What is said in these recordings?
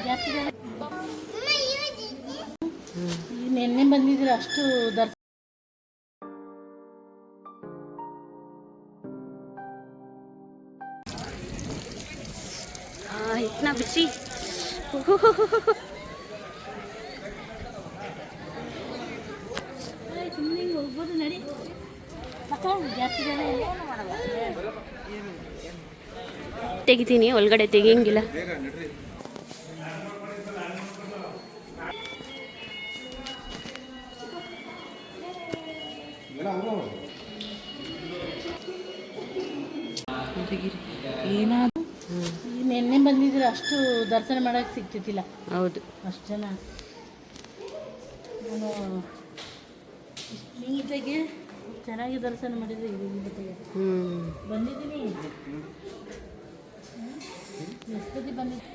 ಜಾಸ್ತಿ ಜನ ನಿನ್ನೆ ಬಂದಿದ್ರು ಅಷ್ಟು ದರ್ಶನ. ಇಟ್ನಾ ಬಿಸಿ ಸುಮ್ಮನೆ ಹೋಗ್ಬೋದು ನಡಿ ಅಕ್ಕ. ಜಾಸ್ತಿ ಜನ ತೆಗಿತೀನಿ, ಒಳಗಡೆ ತೆಗಿಯಂಗಿಲ್ಲ. ಏನಾದ್ರು ನಿನ್ನೆ ಬಂದಿದ್ರು ಅಷ್ಟು ದರ್ಶನ ಮಾಡಕ್ಕೆ ಸಿಗ್ತಿದ್ದಿಲ್ಲ. ಹೌದು, ಅಷ್ಟು ಜನ. ನಾನು ನೀಟಾಗಿ ಚೆನ್ನಾಗಿ ದರ್ಶನ ಮಾಡಿದ್ರೆ ಬಂದಿದ್ದೀನಿ. ಎಷ್ಟೊತ್ತಿ ಬಂದಿದ್ದೆ.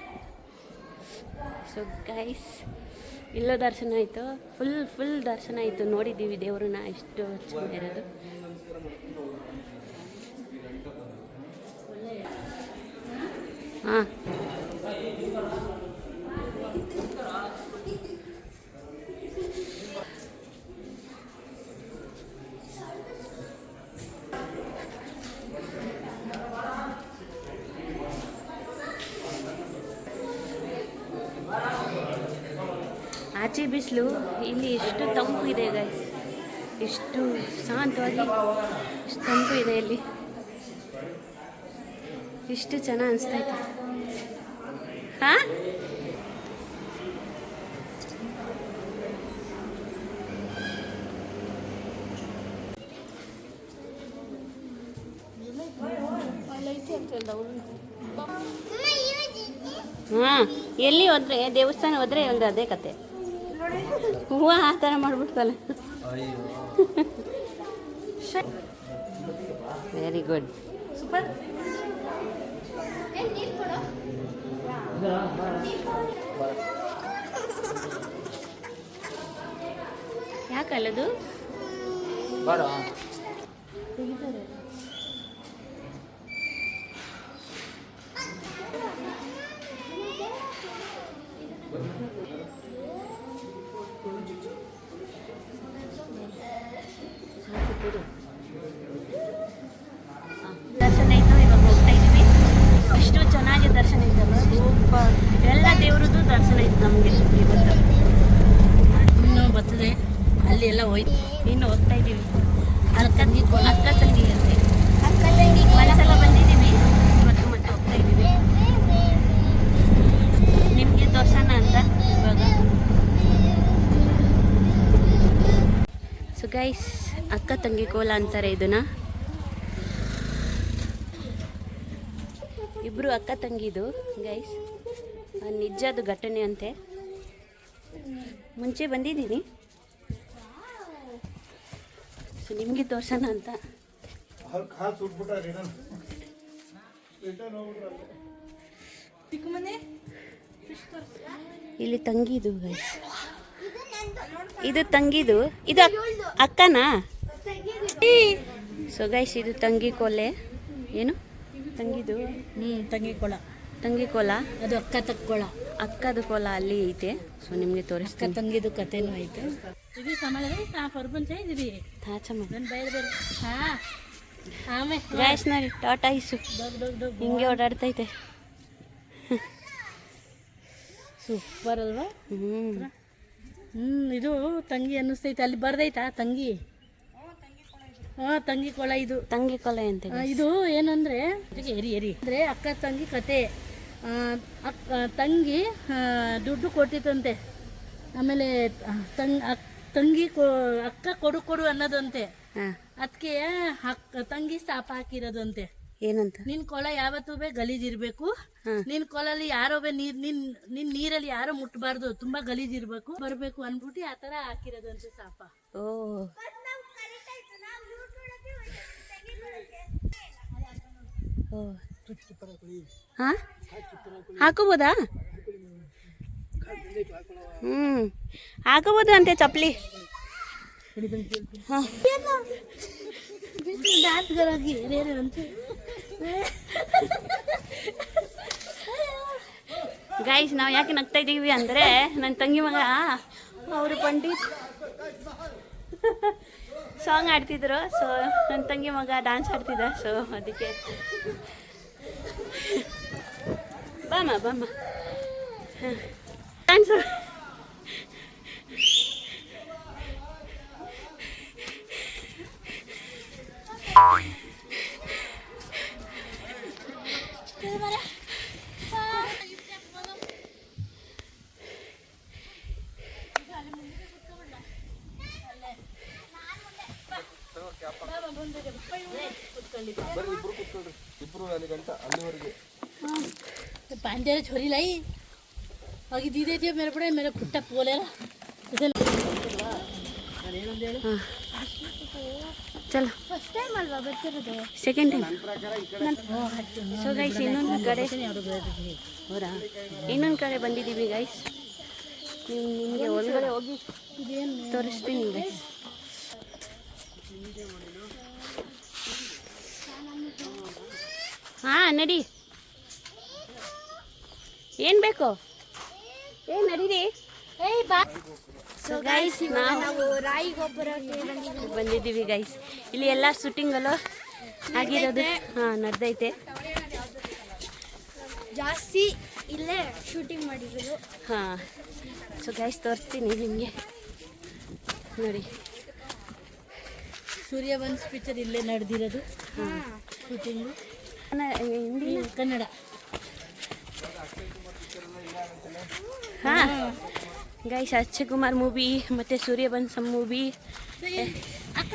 ಸೊ ಗೈಸ್, ಇಲ್ಲೋ ದರ್ಶನ ಆಯಿತು. ಫುಲ್ ದರ್ಶನ ಆಯಿತು. ನೋಡಿದ್ದೀವಿ ದೇವ್ರನ್ನ ಎಷ್ಟು ಚೆನ್ನಾಗಿರೋದು. ಹಾಂ, ಆಚೆ ಬಿಸಿಲು, ಇಲ್ಲಿ ಎಷ್ಟು ತಂಪು ಇದೆ ಗೈಸ್. ಎಷ್ಟು ಶಾಂತವಾಗಿ ಎಷ್ಟು ತಂಪು ಇದೆ ಇಲ್ಲಿ. ಎಷ್ಟು ಚೆನ್ನಾಗಿ ಅನಿಸ್ತೈತೆ. ಹಾಂ, ಹಾಂ, ಎಲ್ಲಿ ಹೋದ್ರೆ ದೇವಸ್ಥಾನ ಹೋದ್ರೆ ಒಂದು ಅದೇ ಕತೆ. ಹೂವು ಆ ಥರ ಮಾಡ್ಬಿಡ್ತಲ್ಲ. Very good, super. ಯಾಕಲ್ಲದು ತೆಗಿತಾರೆ. ದರ್ಶನ ಇತ್ತು, ಇವಾಗ ಹೋಗ್ತಾ ಇದ್ದೀವಿ. ಇಷ್ಟು ಚೆನ್ನಾಗಿ ದರ್ಶನ ಇತ್ತಲ್ಲ, ಸೂಪರ್. ಎಲ್ಲ ದೇವ್ರದ್ದು ದರ್ಶನ ಇತ್ತು ನಮಗೆ ಇವತ್ತು. ಇನ್ನೂ ಬರ್ತದೆ, ಅಲ್ಲಿ ಎಲ್ಲ ಹೋಯ್ತು. ಇನ್ನು ಹೋಗ್ತಾ ಇದ್ದೀವಿ. ಅಕ್ಕ ತಂಗಿ ಅಂತೆ. ಒಂದ್ಸಲ ಬಂದಿದ್ದೀವಿ, ಇವತ್ತು ಮತ್ತೆ ಹೋಗ್ತಾ ಇದ್ದೀವಿ. ನಿಮಗೆ ತೋರ್ಸೋಣ ಅಂತ ಇವಾಗ. ಸೊ ಗೈಸ್, ಅಕ್ಕ ತಂಗಿ ಕೋಲ ಅಂತಾರೆ ಇದನ್ನ. ಇಬ್ಬರು ಅಕ್ಕ ತಂಗಿದು ಗೈಸ್, ನಿಜದ್ದು ಘಟನೆ ಅಂತೆ. ಮುಂಚೆ ಬಂದಿದ್ದೀನಿ, ಸೊ ನಿಮಗೆ ತೋರ್ಸೋಣ ಅಂತ. ಇಲ್ಲಿ ತಂಗಿದು ಗೈಸ್, ಇದು ತಂಗಿದು, ಇದು ಅಕ್ಕನಾ? ಸೊ ಗೈಸ್, ಇದು ತಂಗಿ ಕೋಲೆ. ಏನು ತಂಗಿದು? ತಂಗಿ ಕೋಲ. ಅದು ಅಕ್ಕ ತಕ್ಕೊಳ, ಅಕ್ಕದ ಕೋಲ ಅಲ್ಲಿ ಐತೆ. ಸೊ ನಿಮಗೆ ಅಕ್ಕ ತೋರಿಸ್ತೀನಿ. ತಂಗಿದು ಕಥೆನೂ ಐತೆ. ಇದು ಸಮಾಜ ಪರ್ಬಂಚ ಇದ್ದೀರಿ ನನ್ನ ಬೇರೆ ಬೇರೆ. ಹಾಂ, ಆಮೇಲೆ ಗೈಸ್ ನೋಡಿ, ಟಾಟಾ ಇಸು ಹಿಂಗೆ ಓಡಾಡ್ತೈತೆ. ಸೂಪರ್ ಅಲ್ವಾ? ಇದು ತಂಗಿ ಅನ್ನಿಸ್ತೈತೆ. ಅಲ್ಲಿ ಬರ್ದೈತಾ ತಂಗಿ? ಹಾಂ, ತಂಗಿ ಕೊಳ. ಇದು ತಂಗಿ ಕೊಲೆ ಅಂತ. ಇದು ಏನಂದ್ರೆ ಎರಿ ಅಂದರೆ ಅಕ್ಕ ತಂಗಿ ಕತೆ. ತಂಗಿ ದುಡ್ಡು ಕೊಡ್ತಿತ್ತಂತೆ. ಆಮೇಲೆ ತಂಗಿ ಅಕ್ಕ ಕೊಡು ಅನ್ನೋದಂತೆ. ಅದಕ್ಕೆ ತಂಗಿ ಶಾಪ ಹಾಕಿರೋದಂತೆ. ಏನಂತ? ನಿನ್ ಕೊಳ ಯಾವತ್ತೂ ಗಲೀಜಿರ್ಬೇಕು, ನಿನ್ ಕೊಳಲ್ಲಿ ಯಾರೋ ನಿನ್ ನೀರಲ್ಲಿ ಯಾರೋ ಮುಟ್ಬಾರ್ದು, ತುಂಬಾ ಗಲೀಜಿರ್ಬೇಕು ಬರ್ಬೇಕು ಅನ್ಬಿಟ್ಟು ಆ ತರ ಹಾಕಿರೋದಂತೆ ಶಾಪ. ಓ, ಹಾಂ, ಹಾಕೋಬೋದಾ? ಹಾಕೋಬೋದು ಅಂತೆ ಚಪ್ಪಲಿ. ಡಾನ್ಸ್ಗಳಾಗಿ ಗೈಸ್ ನಾವು ಯಾಕೆ ನಗ್ತಾ ಇದ್ದೀವಿ ಅಂದರೆ ನನ್ನ ತಂಗಿ ಮಗ ಅವರು ಪಂಡಿತ್ ಸಾಂಗ್ ಆಡ್ತಿದ್ರು. ಸೊ ನನ್ನ ತಂಗಿ ಮಗ ಡ್ಯಾನ್ಸ್ ಆಡ್ತಿದ್ದ. ಸೊ ಅದಕ್ಕೆ ಬಾಮ ಡ್ಯಾನ್ಸ್. पांडे छोरी लाई आगे दीदे थी मेरा पुट्टा बोलेला ಚಲೋ ಫಸ್ಟ್ ಟೈಮ್ ಅಲ್ವಾ ಬರ್ತಿರೋದು? Second time. ಸೊ ಗೈಸ್ ಇನ್ನೊಂದು ಕಡೆ ಹೌದಾ ಇನ್ನೊಂದು ಕಡೆ ಬಂದಿದ್ದೀವಿ ಗೈಸ್. ನಿಮಗೆ ಒಳಗಡೆ ಹೋಗಿ ತೋರಿಸ್ತೀನಿ ಗೈಸ್. ಹಾಂ ನಡಿ. ಏನು ಬೇಕು? ಏನು ನಡೀರಿ. ಸೊ ಗೈಸ್ ನಾವು ರಾಯಿ ಗೊಬ್ಬರಕ್ಕೆ ಬಂದಿದ್ದೀವಿ ಗೈಸ್. ಇಲ್ಲಿ ಎಲ್ಲ ಶೂಟಿಂಗಲ್ಲೂ ಆಗಿರೋದು ನಡೆದೈತೆ. ಜಾಸ್ತಿ ಇಲ್ಲೇ ಶೂಟಿಂಗ್ ಮಾಡಿರೋದು. ಹಾಂ ಸೊ ಗೈಸ್ ತೋರಿಸ್ತೀನಿ ನಿಮಗೆ ನೋಡಿ. ಸೂರ್ಯವಂಶ್ ಪಿಕ್ಚರ್ ಇಲ್ಲೇ ನಡೆದಿರೋದು ಶೂಟಿಂಗು. ಹಿಂದಿ ಕನ್ನಡ. ಹಾಂ ಗೈಸ್ ಅಕ್ಷಯ್ ಕುಮಾರ್ ಮೂವಿ ಮತ್ತು ಸೂರ್ಯವಂಶ ಮೂವಿ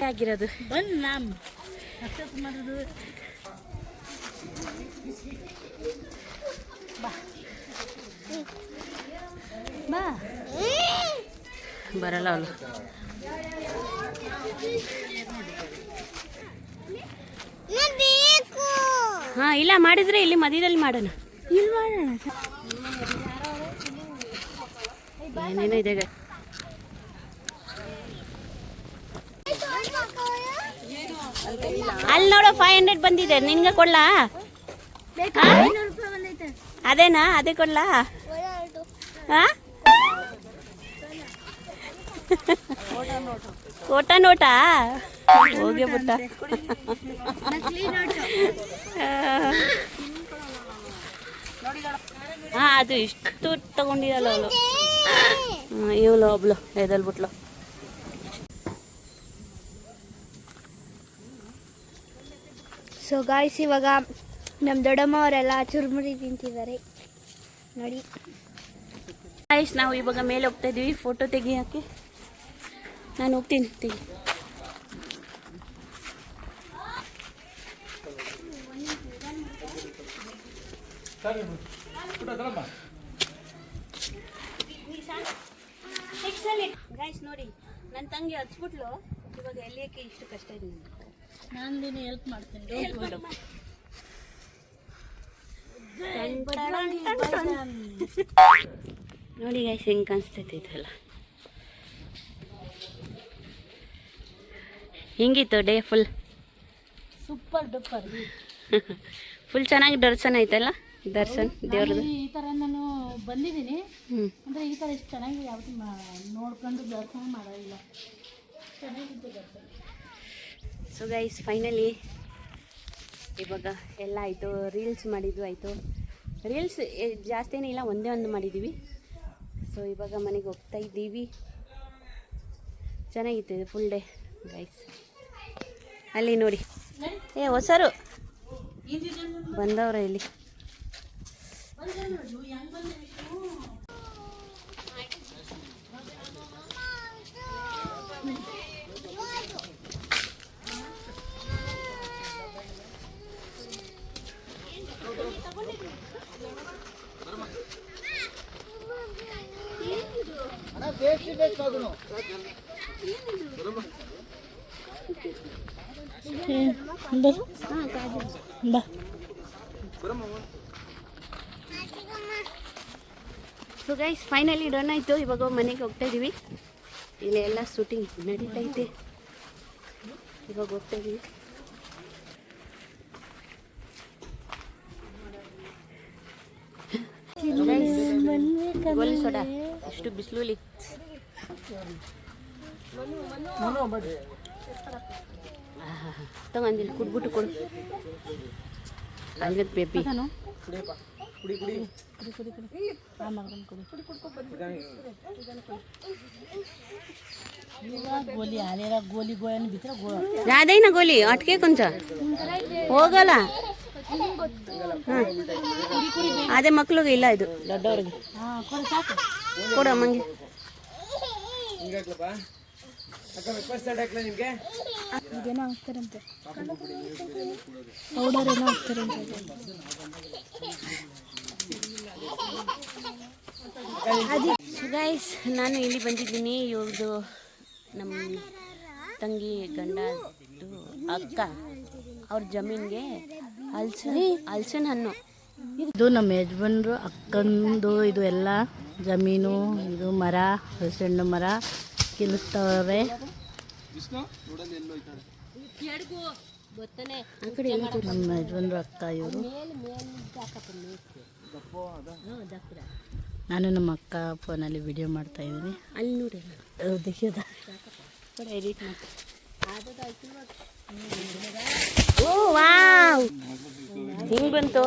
ಆಗಿರೋದು. ಬಂದ್ ನಾಮ್ ಅಕ್ಷಯ್ ಕುಮಾರದು. ಬಾ ಬರಲ್ಲ ಅವಳು. ಹಾಂ ಇಲ್ಲ ಮಾಡಿದ್ರೆ ಇಲ್ಲಿ ಮಧ್ಯದಲ್ಲಿ ಮಾಡೋಣ. ಇಲ್ಲಿ ಮಾಡೋಣ. ಏನೇನೋ ಇದೆ. ಅಲ್ಲಿ ನೋಡು 500 ಬಂದಿದೆ. ನಿನ್ಗೆ ಕೊಡ್ಲಾ? ಅದೇನಾ? ಅದೇ ಕೊಡ್ಲಾ? ಹಾಂ ಕೋಟ ನೋಟಾ ಹೋಗಿ ಬಿಟ್ಟ. ಹಾಂ ಅದು ಇಷ್ಟು ತಗೊಂಡಿರಲ್ಲ ಅವಳು. ಇವಳು ಒಬ್ಳು ಎದಲ್ಬಿಟ್ಲು. ಸೊ ಗಾಯ್ಸ್ ಇವಾಗ ನಮ್ಮ ದೊಡ್ಡಮ್ಮ ಅವರೆಲ್ಲ ಚುರುಮುರಿ ತಿಂತಿದ್ದಾರೆ ನೋಡಿ. ಗಾಯ್ಸ್ ನಾವು ಇವಾಗ ಮೇಲೆ ಹೋಗ್ತಾ ಇದ್ದೀವಿ ಫೋಟೋ ತೆಗಿಯೋಕ್ಕೆ. ನಾನು ಹೋಗ್ತೀನಿ ತೆಗಿ. ಗೈಸ್ ನೋಡಿ ನನ್ನ ತಂಗಿ ಹಚ್ಬಿಟ್ಲು. ಇವಾಗ ಎಲ್ಲಿಯಕ್ಕೆ ಇಷ್ಟು ಕಷ್ಟ ಇದೆ. ನಾನು ನೀನು ಹೆಲ್ಪ್ ಮಾಡ್ತೀನಿ. ನೋಡಿ ಗೈಸ್ ಹೆಂಗೆ ಕಾಣಿಸ್ತೈತೆ ಇದೆಲ್ಲ. ಹೆಂಗಿತ್ತು day? Full super duper. Full ಚೆನ್ನಾಗಿ ದರ್ಶನ ಐತಲ್ಲ. ದರ್ಶನ್ ದೇವ್ರದ್ದು ಈ ಥರ ನಾನು ಬಂದಿದ್ದೀನಿ ಹ್ಞೂ ಅಂದರೆ ಈ ಥರ ಇಷ್ಟು ಚೆನ್ನಾಗಿ ಯಾವತ್ತೂ ನೋಡ್ಕೊಂಡು ದರ್ಶನ ಮಾಡೋದಿಲ್ಲ. ಚೆನ್ನಾಗಿತ್ತು ದರ್ಶನ. ಸೊ ಗೈಸ್ ಫೈನಲಿ ಇವಾಗ ಎಲ್ಲ ಆಯಿತು. ರೀಲ್ಸ್ ಮಾಡಿದ್ದು ಆಯಿತು. ರೀಲ್ಸ್ ಜಾಸ್ತಿನೇ ಇಲ್ಲ, ಒಂದೇ ಒಂದು ಮಾಡಿದ್ದೀವಿ. ಸೊ ಇವಾಗ ಮನೆಗೆ ಹೋಗ್ತಾ ಇದ್ದೀವಿ. ಚೆನ್ನಾಗಿತ್ತು ಇದು ಫುಲ್ ಡೇ ಗೈಸ್. ಅಲ್ಲಿ ನೋಡಿ ಹೊಸರು ಬಂದವರು ಇಲ್ಲಿ. ಬಾ ಸೊ ಗೈಸ್ ಫೈನಲಿ ಡನ್ ಆಯಿತು. ಇವಾಗ ಮನೆಗೆ ಹೋಗ್ತಾ ಇದ್ದೀವಿ. ಇಲ್ಲಿ ಎಲ್ಲ ಶೂಟಿಂಗ್ ನಡೀತೈತೆ. ಇವಾಗ ಹೋಗ್ತಾ ಇದ್ದೀವಿ. ಗೋಲಿ ಸೋಡಾ ಎಷ್ಟು ಬಿಸಿಲುಲಿ ತಗೊಂಡಿಲ್ಲ ಕುಡ್ಬಿಟ್ಟು ಕೊಡು ಅಲ್ಗದ್ ಬೇಬಿ गोली हालेर गोली गयो भने भित्र गयो जाँदैन गोली अट्केको हुन्छ ಹೋಗಲ್ಲ ಅದೇ ಮಕ್ಳಿಗೆ ಇಲ್ಲ ಇದು ದೊಡ್ಡವ್ರಿಗೆ ಕೊಡು ಅಮ್ಮಂಗೆ ಇದೇನೋ ಹಾಕ್ತಾರಂತೆ ಪೌಡರ್ ಏನೋ ಹಾಕ್ತಾರಂತೆ ಗೈಸ್ ನಾನು ಇಲ್ಲಿ ಬಂದಿದ್ದೀನಿ ಇವ್ರದ್ದು ನಮ್ಮ ತಂಗಿ ಗಂಡದ್ದು ಅಕ್ಕ ಅವ್ರ ಜಮೀನಿಗೆ ಹಲಸಿನ ಹಣ್ಣು ಇದು ನಮ್ಮ ಯಜಮಾನ್ರು ಅಕ್ಕಂದು ಇದು ಎಲ್ಲ ಜಮೀನು ಇದು ಮರ ಹಲಸೆಹಣ್ಣು ಮರ ಕಿಲಿಸ್ತವ್ರೆ ಆ ಕಡೆ ಎಲ್ಲ ನಮ್ಮ ಯಜಮಾನ್ರು ಅಕ್ಕ ಇವರು ನಾನು ನಮ್ಮ ಅಕ್ಕ ಫೋನಲ್ಲಿ ವಿಡಿಯೋ ಮಾಡ್ತಾ ಇದ್ದೀನಿ ಅಲ್ಲಿ ನೋಡಿ ದೇಶದ ಎಡಿಟ್ ಮಾಡಿ ಓ ವಾವ್ ಹಿಂಗೆ ಬಂತು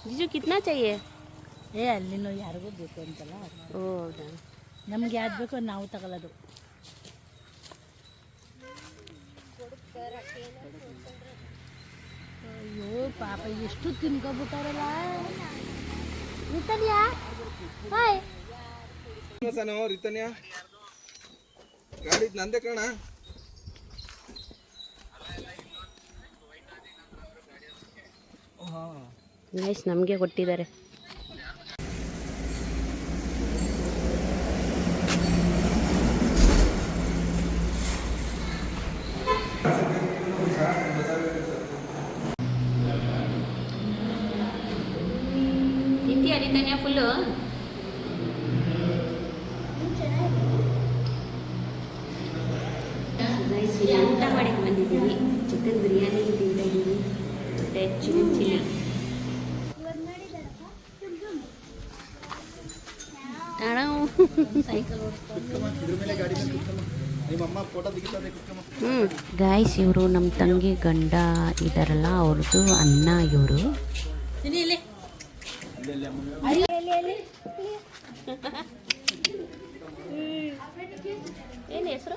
जीजू कितना चाहिए ಅಲ್ಲಿನೂ ಯಾರಿಗೂ ಬೇಕು ಅಂತಲ್ಲ ಓ ಹೌದಾ ನಮ್ಗೆ ಯಾವ್ದು ಬೇಕೋ ನಾವು ತಗೊಳ್ಳೋದು ಅಯ್ಯೋ ಪಾಪ ಎಷ್ಟು ತಿನ್ಕೊಬಿಟ್ಟಾರಲ್ಲ ರಿತನ್ಯಾ ಗಾಡಿ ನಂದೇ ಕಣ ನೈಸ್ ನಮಗೆ ಕೊಟ್ಟಿದ್ದಾರೆ ತಿಂತೀಯ ರಿತನ್ಯಾ ಫುಲ್ಲು ಊಟ ಮಾಡಕ್ಕೆ ಬಂದಿದ್ದೀವಿ ಚಿಕನ್ ಬಿರಿಯಾನಿ ತಿಂತಾ ಇದ್ದೀವಿ ಮತ್ತು ಚಿಕನ್ ಚಿಲ್ಲಿ ಗಾಯ್ಸ್ ಇವರು ನಮ್ಮ ತಂಗಿ ಗಂಡ ಇದ್ದಾರಲ್ಲ ಅವ್ರದ್ದು ಅಣ್ಣ ಇವರು ಏನು ಹೆಸರು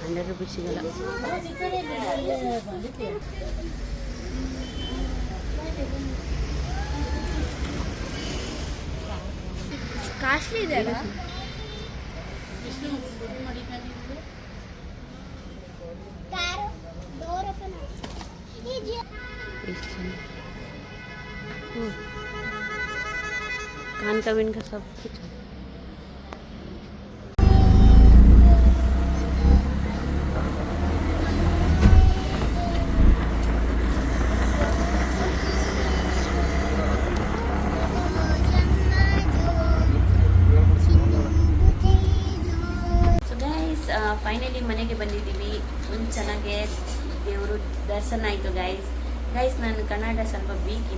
₹100 ಸಿಗಲ್ಲ ಕಾಸ್ಟ್ಲಿ ಇದೆ ಅಲ್ಲ कान का विन का सब कुछ ಫೈನಲಿ ಮನೆಗೆ ಬಂದಿದ್ದೀವಿ ಒಂದು ಚೆನ್ನಾಗೆ ದೇವರು ದರ್ಶನ ಆಯಿತು ಗೈಸ್ ನಾನು ಕನ್ನಡ ಸ್ವಲ್ಪ ವೀಕ್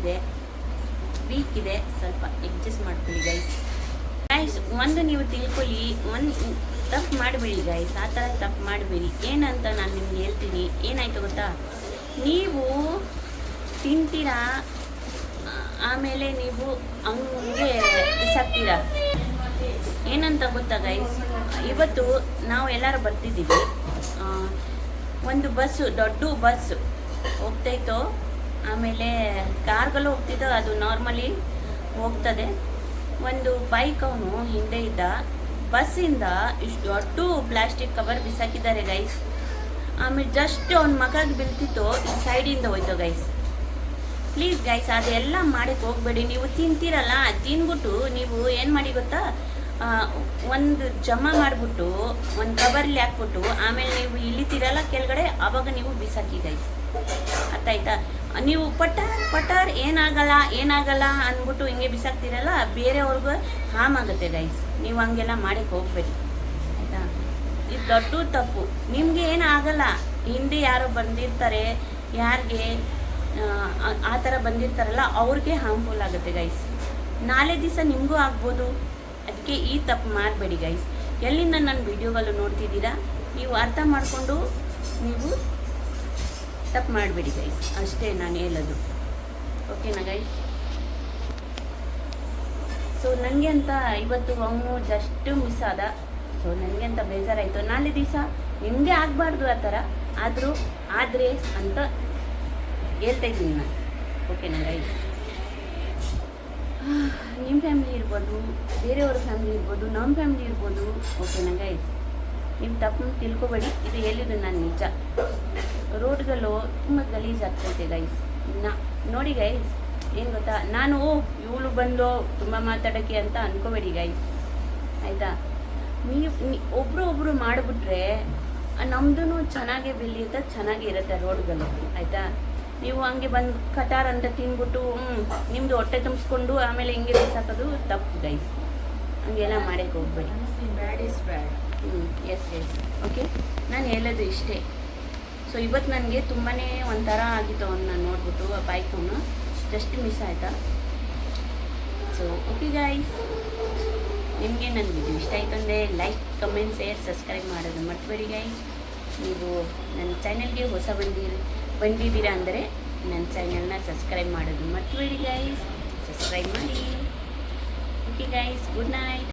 ಇದೆ ಸ್ವಲ್ಪ ಅಡ್ಜಸ್ಟ್ ಮಾಡ್ಕೊಳ್ಳಿ ಗೈಸ್ ಒಂದು ನೀವು ತಿಳ್ಕೊಳ್ಳಿ ಒಂದು ತಪ್ಪು ಮಾಡಬೇಡಿ ಗೈಸ್ ಆ ಥರ ತಪ್ಪು ಮಾಡಬೇಡಿ ಏನಂತ ನಾನು ನಿಮ್ಗೆ ಹೇಳ್ತೀನಿ ಏನಾಯ್ತು ಗೊತ್ತಾ ನೀವು ತಿಂತೀರಾ ಆಮೇಲೆ ನೀವು ಹಂಗೆ ಬಿಸಾಕ್ತೀರಾ ಏನಂತ ಗೊತ್ತಾ ಗೈಸ್ ಇವತ್ತು ನಾವು ಎಲ್ಲರೂ ಬರ್ತಿದ್ದೀವಿ ಒಂದು ಬಸ್ಸು ದೊಡ್ಡ ಬಸ್ ಹೋಗ್ತಾಯಿತ್ತು ಆಮೇಲೆ ಕಾರ್ಗಳು ಹೋಗ್ತಿದ್ದೋ ಅದು ನಾರ್ಮಲಿ ಹೋಗ್ತದೆ ಒಂದು ಬೈಕ್ ಅವನು ಹಿಂದೆ ಇದ್ದ ಬಸ್ಸಿಂದ ಇಷ್ಟು ದೊಡ್ಡ ಪ್ಲಾಸ್ಟಿಕ್ ಕವರ್ ಬಿಸಾಕಿದ್ದಾರೆ ಗೈಸ್ ಆಮೇಲೆ ಜಸ್ಟ್ ಅವ್ನ ಮಗಾಗಿ ಬೀಳ್ತಿತ್ತು ಈ ಸೈಡಿಂದ ಹೋಯ್ತು ಗೈಸ್ ಪ್ಲೀಸ್ ಗೈಸ್ ಅದೆಲ್ಲ ಮಾಡಕ್ಕೆ ಹೋಗ್ಬೇಡಿ. ನೀವು ತಿಂತೀರಲ್ಲ, ತಿಂದ್ಬಿಟ್ಟು ನೀವು ಏನು ಮಾಡಿ ಗೊತ್ತಾ, ಒಂದು ಜಮಾ ಮಾಡಿಬಿಟ್ಟು ಒಂದು ಕವರ್ಲಿ ಹಾಕ್ಬಿಟ್ಟು ಆಮೇಲೆ ನೀವು ಇಳಿತೀರಲ್ಲ ಕೆಳಗಡೆ, ಆವಾಗ ನೀವು ಬಿಸಾಕಿ ಗೈಸ್. ಅರ್ಥ ಆಯ್ತಾ? ನೀವು ಪಟಾರ್ ಏನಾಗಲ್ಲ ಅಂದ್ಬಿಟ್ಟು ಹಿಂಗೆ ಬಿಸಾಕ್ತೀರಲ್ಲ, ಬೇರೆಯವ್ರಿಗೂ ಹಾಮ್ ಆಗುತ್ತೆ ಗೈಸ್. ನೀವು ಹಂಗೆಲ್ಲ ಮಾಡಕ್ಕೆ ಹೋಗ್ಬೇಡಿ ಆಯಿತಾ? ಇದು ದೊಡ್ಡ ತಪ್ಪು. ನಿಮಗೆ ಏನಾಗಲ್ಲ, ಹಿಂದೆ ಯಾರೋ ಬಂದಿರ್ತಾರೆ, ಯಾರಿಗೆ ಆ ಥರ ಬಂದಿರ್ತಾರಲ್ಲ ಅವ್ರಿಗೆ ಹಾರ್ಮ್ಫುಲ್ ಆಗುತ್ತೆ ಗೈಸ್. ನಾಳೆ ದಿವಸ ನಿಮಗೂ ಆಗ್ಬೋದು. ಅದಕ್ಕೆ ಈ ತಪ್ಪು ಮಾಡಬೇಡಿ ಗೈಸ್. ಎಲ್ಲಿಂದ ನನ್ನ ವಿಡಿಯೋಗಳು ನೋಡ್ತಿದ್ದೀರಾ ನೀವು ಅರ್ಥ ಮಾಡಿಕೊಂಡು ನೀವು ತಪ್ಪು ಮಾಡಬೇಡಿ ಗೈಸ್, ಅಷ್ಟೇ ನಾನು ಹೇಳೋದು. ಓಕೆನಾ ಗೈಸ್? ಸೊ ನನಗೆ ಅಂತ ಇವತ್ತು ಅವನು ಜಸ್ಟ್ ಮಿಸ್ ಆದ. ಸೊ ನನಗೆ ಅಂತ ಬೇಜಾರಾಯಿತು. ನಾಳೆ ದಿವಸ ನಿಮಗೆ ಆಗಬಾರ್ದು ಆ ಥರ, ಆದರೆ ಅಂತ ಹೇಳ್ತಾ ಇದ್ದೀನಿ ನಾನು. ಓಕೆನಾ ಗೈಸ್? ನಿಮ್ಮ ಫ್ಯಾಮಿಲಿ ಇರ್ಬೋದು, ಬೇರೆಯವ್ರ ಫ್ಯಾಮಿಲಿ ಇರ್ಬೋದು, ನಮ್ಮ ಫ್ಯಾಮಿಲಿ ಇರ್ಬೋದು. ಓಕೆನಾ ಗೈಸ್? ನೀವು ತಪ್ಪು ತಿಳ್ಕೊಬೇಡಿ. ಇದು ಹೇಳಿದ್ದು ನಾನು ನಿಜ. ರೋಡ್ಗಳು ತುಂಬ ಗಲೀಜಾಗ್ತೈತೆ ಗೈಸ್. ನೋಡಿ ಗೈಸ್, ಏನು ಗೊತ್ತಾ, ನಾನು ಇವಳು ಬಂದು ತುಂಬ ಮಾತಾಡೋಕ್ಕೆ ಅಂತ ಅಂದ್ಕೋಬೇಡಿ ಗೈಸ್ ಆಯಿತಾ? ನೀವು ಒಬ್ಬರು ಮಾಡಿಬಿಟ್ರೆ ನಮ್ಮದು ಚೆನ್ನಾಗೇ ಬೆಳೆಯುತ್ತೆ, ಚೆನ್ನಾಗಿರುತ್ತೆ ರೋಡ್ಗಳು ಆಯಿತಾ? ನೀವು ಹಂಗೆ ಬಂದು ಕಟಾರ್ ಅಂತ ತಿಂದ್ಬಿಟ್ಟು ನಿಮ್ಮದು ಹೊಟ್ಟೆ ತುಂಬಿಸ್ಕೊಂಡು ಆಮೇಲೆ ಹಿಂಗೆ ಬಿಸಾಕೋದು ತಪ್ಪು ಗೈಸ್. ಹಂಗೆಲ್ಲ ಮಾಡೋಕ್ಕೆ ಹೋಗ್ಬೇಡಿ. ಎಸ್ ಓಕೆ, ನಾನು ಹೇಳೋದು ಇಷ್ಟೇ. ಸೊ ಇವತ್ತು ನನಗೆ ತುಂಬಾ ಒಂಥರ ಆಗಿತ್ತು ಅವನ್ನ ನೋಡ್ಬಿಟ್ಟು, ಆ ಬೈಕನ್ನು ಜಸ್ಟ್ ಮಿಸ್ ಆಯಿತಾ. ಸೊ ಓಕೆ ಗೈಸ್, ನಿಮಗೆ ನನ್ನ ವಿಡಿಯೋ ಇಷ್ಟ ಆಯಿತು ಅಂದರೆ ಲೈಕ್, ಕಮೆಂಟ್, ಶೇರ್, ಸಬ್ಸ್ಕ್ರೈಬ್ ಮಾಡೋದು ಮರ್ತ್ಬೇಡಿ ಗೈಸ್. ನೀವು ನನ್ನ ಚಾನೆಲ್ಗೆ ಹೊಸ ಬಂದಿದ್ದೀರಾ ಅಂದರೆ ನನ್ನ ಚಾನೆಲ್ನ ಸಬ್ಸ್ಕ್ರೈಬ್ ಮಾಡೋದು ಮರ್ತ್ಬೇಡಿ ಗೈಸ್. ಸಬ್ಸ್ಕ್ರೈಬ್ ಮಾಡಿ. Okay guys, good night.